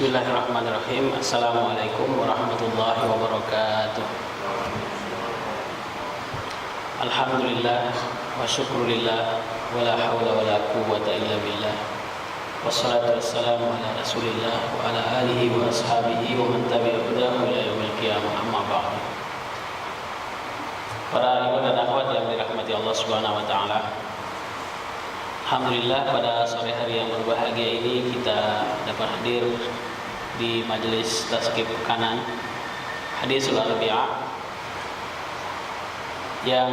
Bismillahirrahmanirrahim. Assalamualaikum warahmatullahi wabarakatuh. Alhamdulillah wa syukrulillah wa la hawla wa la quwwata illa billah. Wassalatu wassalamu ala Rasulillah wa ala alihi wa ashabihi wa man tabi'a hudahu ila yaumil qiyamah. Amma ba'du. Para ibu dan akhwat yang dirahmati Allah Subhanahu wa taala. Alhamdulillah pada sore hari yang berbahagia ini kita dapat hadir di majelis Tazkiyah Kanan Hadisul Arbi'ah yang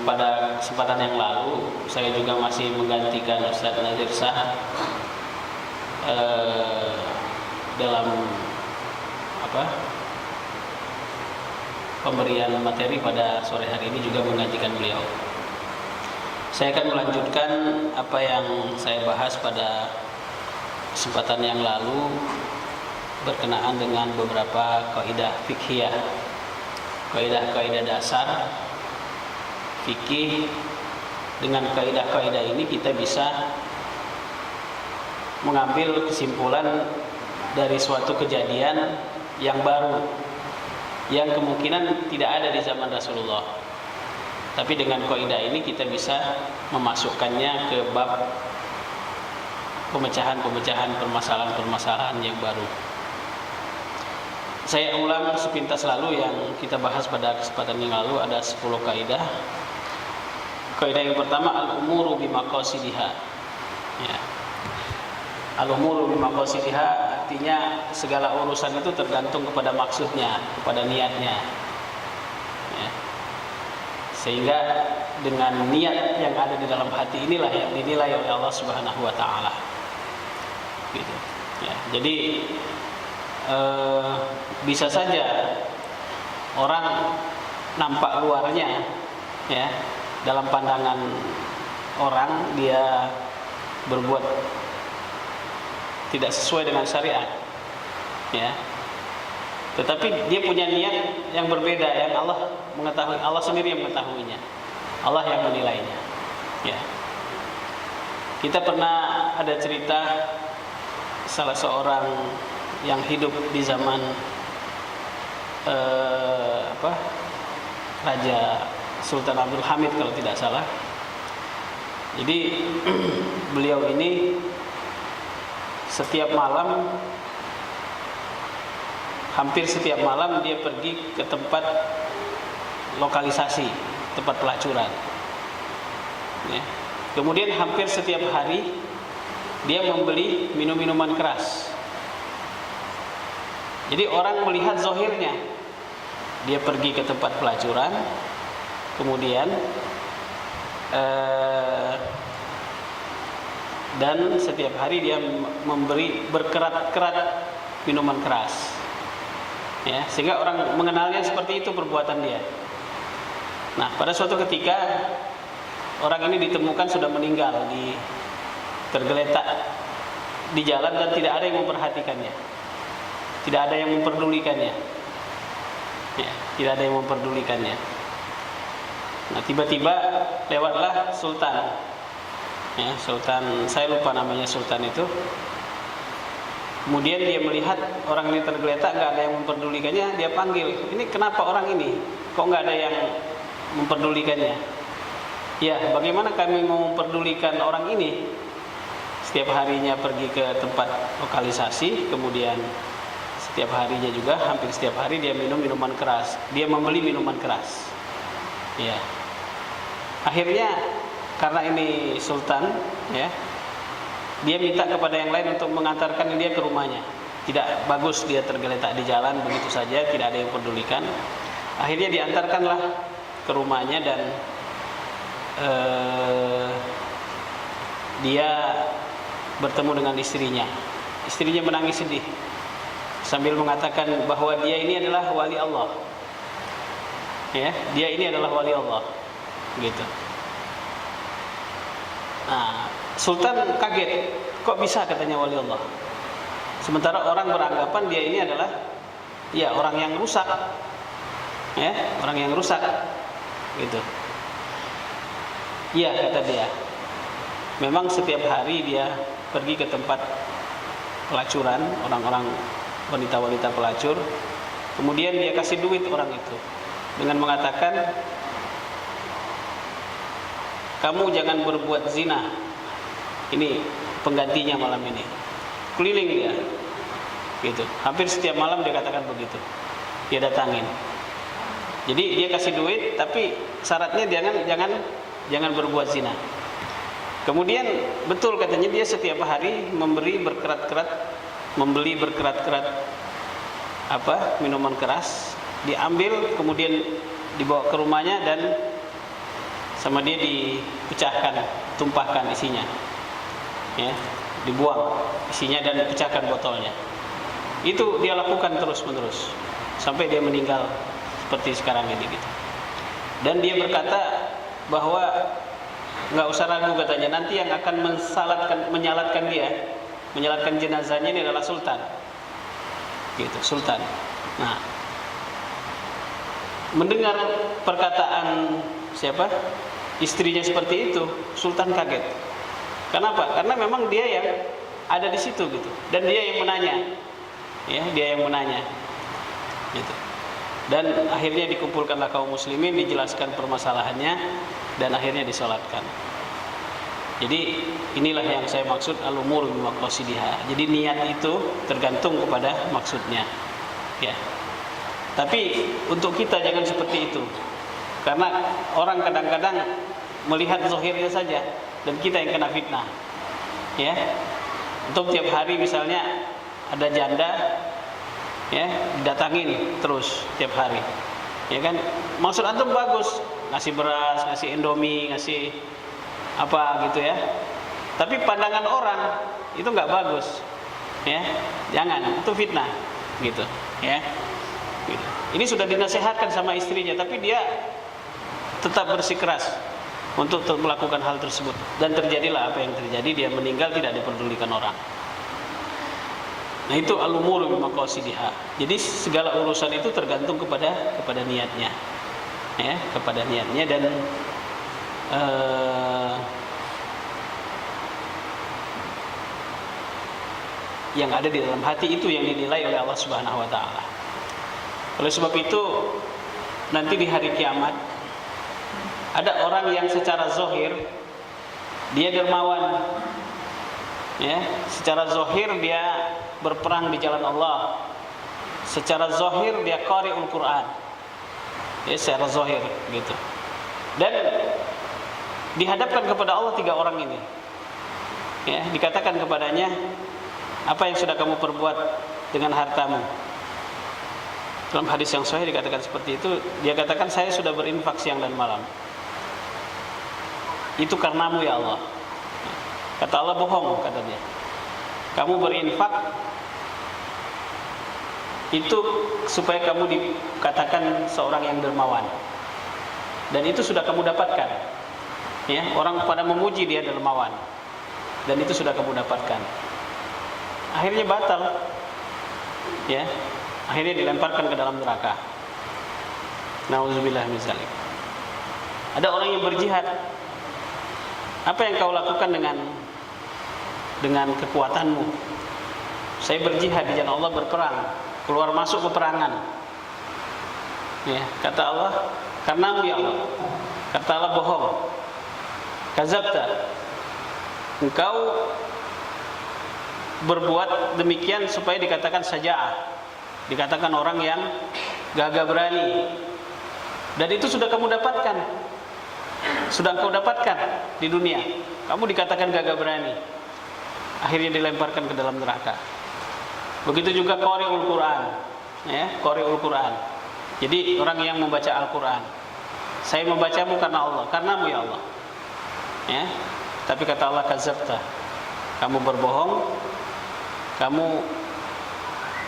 pada kesempatan yang lalu saya juga masih menggantikan Ustaz Nazir Shah dalam pemberian materi pada sore hari ini, juga menggantikan beliau. Saya akan melanjutkan apa yang saya bahas pada kesempatan yang lalu berkenaan dengan beberapa kaidah fikhiyah, kaidah-kaidah dasar fikih. Dengan kaidah-kaidah ini kita bisa mengambil kesimpulan dari suatu kejadian yang baru, yang kemungkinan tidak ada di zaman Rasulullah. Tapi dengan kaidah ini kita bisa memasukkannya ke bab pemecahan-pemecahan permasalahan-permasalahan yang baru. Saya ulang sepintas lalu yang kita bahas pada kesempatan yang lalu, ada 10 kaidah. Kaidah yang pertama, al-umuru bimaqasidiha. Ya. Al-umuru bimaqasidiha artinya segala urusan itu tergantung kepada maksudnya, kepada niatnya. Ya. Sehingga dengan niat yang ada di dalam hati inilah yang dinilai oleh Allah Subhanahu wa taala. Gitu. Ya, jadi bisa saja orang nampak luarnya, ya, dalam pandangan orang dia berbuat tidak sesuai dengan syariat, ya. Tetapi dia punya niat yang berbeda, yang Allah mengetahui, Allah sendiri yang mengetahuinya, Allah yang menilainya. Ya. Kita pernah ada cerita salah seorang yang hidup di zaman Raja Sultan Abdul Hamid kalau tidak salah. Jadi beliau ini setiap malam, hampir setiap malam dia pergi ke tempat lokalisasi, tempat pelacuran. Ya. Kemudian hampir setiap hari dia membeli minum-minuman keras. Jadi orang melihat zahirnya, dia pergi ke tempat pelacuran, kemudian dan setiap hari dia memberi berkerat-kerat minuman keras. Ya, sehingga orang mengenalnya seperti itu perbuatan dia. Nah, pada suatu ketika orang ini ditemukan sudah meninggal, tergeletak di jalan dan tidak ada yang memperhatikannya, tidak ada yang memperdulikannya. Ya, tidak ada yang memperdulikannya. Nah, tiba-tiba lewatlah Sultan. Ya, Sultan, saya lupa namanya Sultan itu. Kemudian dia melihat orang ini tergeletak, nggak ada yang memperdulikannya, dia panggil, ini kenapa orang ini? Kok nggak ada yang memperdulikannya? Ya, bagaimana kami mau memperdulikan orang ini? Setiap harinya pergi ke tempat lokalisasi, kemudian setiap harinya juga, hampir setiap hari dia minum minuman keras, dia membeli minuman keras. Ya, akhirnya karena ini Sultan, ya, dia minta kepada yang lain untuk mengantarkan dia ke rumahnya. Tidak bagus dia tergeletak di jalan begitu saja, tidak ada yang pedulikan. Akhirnya diantarkanlah ke rumahnya dan dia bertemu dengan istrinya. Istrinya menangis sedih sambil mengatakan bahwa dia ini adalah wali Allah. Ya, dia ini adalah wali Allah. Gitu. Nah, Sultan kaget, kok bisa katanya wali Allah. Sementara orang beranggapan dia ini adalah ya orang yang rusak. Ya, orang yang rusak. Gitu. Iya, kata dia. Memang setiap hari dia pergi ke tempat pelacuran, orang-orang wanita-wanita pelacur. Kemudian dia kasih duit orang itu dengan mengatakan, kamu jangan berbuat zina, ini penggantinya malam ini. Keliling dia, gitu. Hampir setiap malam dia katakan begitu. Dia datangin. Jadi dia kasih duit, tapi syaratnya jangan berbuat zina. Kemudian betul katanya dia setiap hari membeli berkerat-kerat minuman keras, diambil kemudian dibawa ke rumahnya dan sama dia dipecahkan, tumpahkan isinya, ya, dibuang isinya dan dipecahkan botolnya. Itu dia lakukan terus-menerus sampai dia meninggal seperti sekarang ini gitu. Dan dia berkata bahwa nggak usah ragu katanya, nanti yang akan menyalatkan jenazahnya ini adalah sultan, gitu, sultan. Nah, mendengar perkataan siapa istrinya seperti itu, sultan kaget. Kenapa? Karena memang dia yang ada di situ gitu, dan dia yang menanya, ya, dia yang menanya, gitu. Dan akhirnya dikumpulkanlah kaum muslimin, dijelaskan permasalahannya, dan akhirnya disolatkan. Jadi inilah yang saya maksud al-umur bimaqasidiha. Jadi niat itu tergantung kepada maksudnya, ya. Tapi untuk kita jangan seperti itu, karena orang kadang-kadang melihat zahirnya saja dan kita yang kena fitnah, ya. Untuk tiap hari misalnya ada janda, ya, didatangin terus tiap hari, ya kan? Maksud antum bagus, ngasih beras, ngasih indomie, ngasih apa gitu ya. Tapi pandangan orang itu nggak bagus, ya. Jangan, itu fitnah, gitu, ya. Gitu. Ini sudah dinasihatkan sama istrinya, tapi dia tetap bersikeras untuk melakukan hal tersebut, dan terjadilah apa yang terjadi. Dia meninggal tidak diperdulikan orang. Nah, itu al-umur bimaqasidiha. Jadi segala urusan itu tergantung kepada niatnya, ya, kepada niatnya. Dan yang ada di dalam hati itu yang dinilai oleh Allah Subhanahu wa taala. Oleh sebab itu nanti di hari kiamat ada orang yang secara zahir dia dermawan, ya, secara zahir dia berperang di jalan Allah, secara zahir dia qari'ul Quran, ya, secara zahir gitu. Dan dihadapkan kepada Allah tiga orang ini, ya, dikatakan kepadanya, apa yang sudah kamu perbuat dengan hartamu? Dalam hadis yang sahih dikatakan seperti itu. Dia katakan, saya sudah berinfak siang dan malam. Itu karenamu ya Allah. Kata Allah, bohong, kata dia. Kamu berinfak itu supaya kamu dikatakan seorang yang dermawan, dan itu sudah kamu dapatkan, ya. Orang pada memuji dia dermawan, dan itu sudah kamu dapatkan. Akhirnya batal, ya. Akhirnya dilemparkan ke dalam neraka. Nauzubillah min dzalik. Ada orang yang berjihad. Apa yang kau lakukan dengan kekuatanmu? Saya berjihad di jalan Allah, berperang, keluar masuk peperangan. Ya, kata Allah, karenamu ya Allah. Kata Allah, bohong. Kazabta. Engkau berbuat demikian supaya dikatakan saja'ah, dikatakan orang yang gagah berani. Dan itu sudah kamu dapatkan, sudah engkau dapatkan di dunia. Kamu dikatakan gagah berani, akhirnya dilemparkan ke dalam neraka. Begitu juga qari'ul Quran, ya, qari'ul Quran. Jadi orang yang membaca Al-Quran. Saya membacamu karena Allah, karenamu ya Allah, ya. Tapi kata Allah, kazabta, kamu berbohong. Kamu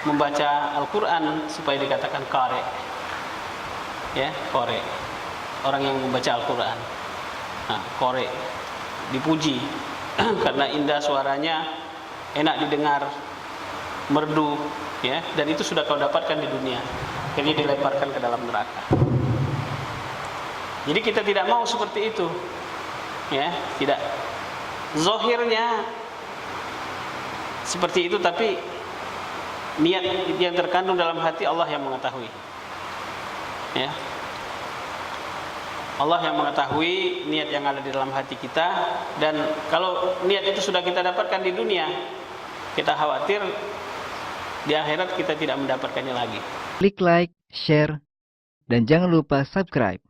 membaca Al-Quran supaya dikatakan qari, ya, qari, orang yang membaca Al-Quran. Nah, qari dipuji karena indah suaranya, enak didengar, merdu, ya, dan itu sudah kau dapatkan di dunia. Akhirnya dilemparkan ke dalam neraka. Jadi kita tidak mau seperti itu, ya, tidak. Zahirnya seperti itu, tapi niat yang terkandung dalam hati Allah yang mengetahui. Ya. Allah yang mengetahui niat yang ada di dalam hati kita, dan kalau niat itu sudah kita dapatkan di dunia, kita khawatir di akhirat kita tidak mendapatkannya lagi. Klik like, share, dan jangan lupa subscribe.